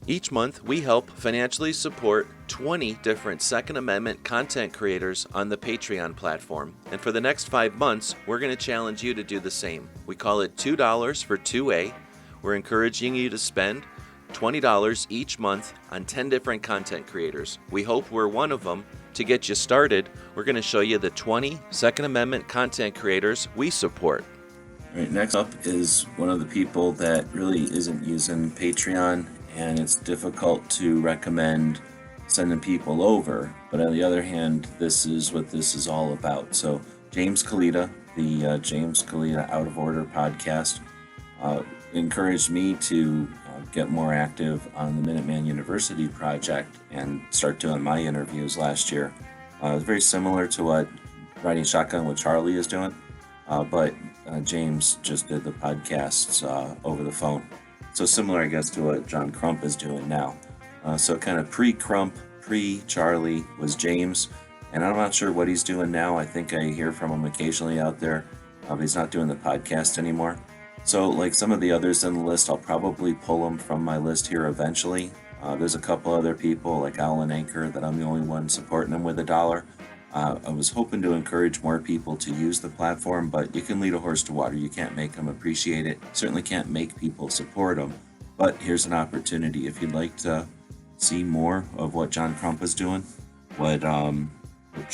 Each month, we help financially support 20 different Second Amendment content creators on the Patreon platform. And for the next 5 months, we're going to challenge you to do the same. We call it $2 for 2A. We're encouraging you to spend $20 each month on 10 different content creators. We hope we're one of them. To get you started, we're going to show you the 20 Second Amendment content creators we support. All right, next up is one of the people that really isn't using Patreon, and it's difficult to recommend sending people over. But on the other hand, this is what this is all about. So James Kaleda, the James Kaleda Out of Order podcast, encouraged me to get more active on the Minuteman University project and start doing my interviews last year. It's very similar to what Riding Shotgun with Charlie is doing, but James just did the podcasts over the phone. So similar, I guess, to what John Crump is doing now. So kind of pre-Crump, pre-Charlie was James, and I'm not sure what he's doing now. I think I hear from him occasionally out there, but he's not doing the podcast anymore. So like some of the others in the list, I'll probably pull them from my list here eventually. There's a couple other people like Alan Anchor that I'm the only one supporting them with $1. I was hoping to encourage more people to use the platform, but you can lead a horse to water. You can't make them appreciate it. Certainly can't make people support them. But here's an opportunity. If you'd like to see more of what John Crump is doing, what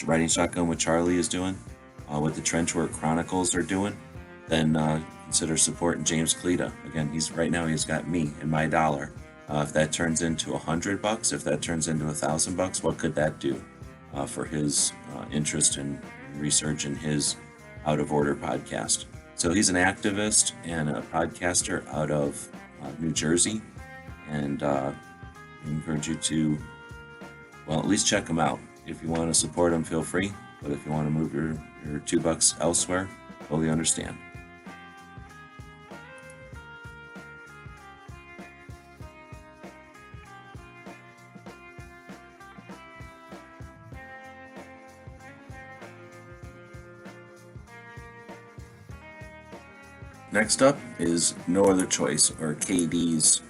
Riding Shotgun with Charlie is doing, what the Trenchwork Chronicles are doing, then consider supporting James Kaleda. Again, right now he's got me and my $1. If that turns into $100, if that turns into $1,000, what could that do for his interest in research in his Out of Order podcast? So he's an activist and a podcaster out of New Jersey, and I encourage you to, well, at least check him out. If you want to support him, feel free, but if you want to move your $2 elsewhere, totally understand. Next up is No Other Choice, or KD's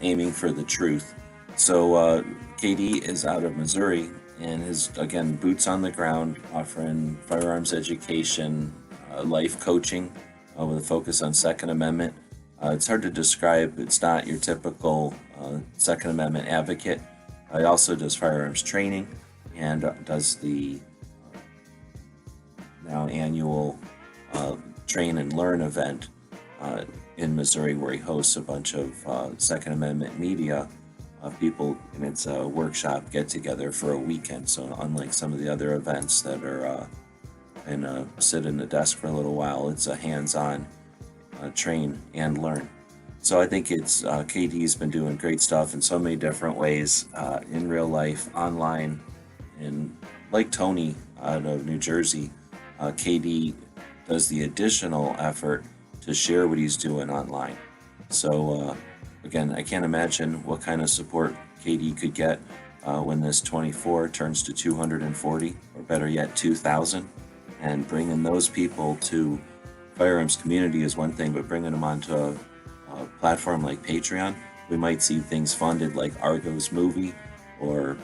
Aiming for the Truth. So KD is out of Missouri and is, again, boots on the ground, offering firearms education, life coaching with a focus on Second Amendment. It's hard to describe. It's not your typical Second Amendment advocate. He also does firearms training and does the now annual Train and Learn event in Missouri, where he hosts a bunch of Second Amendment media people, and it's a workshop get-together for a weekend. So unlike some of the other events that are and sit in the desk for a little while, it's a hands-on train and learn. So I think it's KD's been doing great stuff in so many different ways, in real life, online, and like Tony out of New Jersey, KD does the additional effort to share what he's doing online. So again, I can't imagine what kind of support KD could get when this 24 turns to 240, or better yet, 2,000. And bringing those people to firearms community is one thing, but bringing them onto a platform like Patreon, we might see things funded like Argo's movie or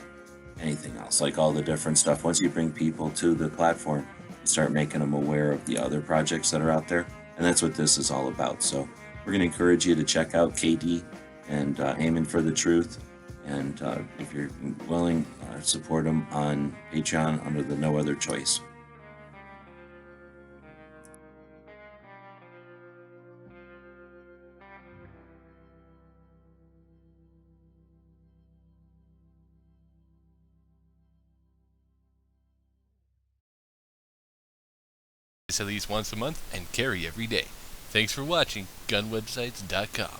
anything else, like all the different stuff. Once you bring people to the platform, start making them aware of the other projects that are out there, and that's what this is all about. So we're going to encourage you to check out KD and Aiming for the Truth, and if you're willing, support them on Patreon under the No Other Choice. At least once a month and carry every day. Thanks for watching GunWebsites.com.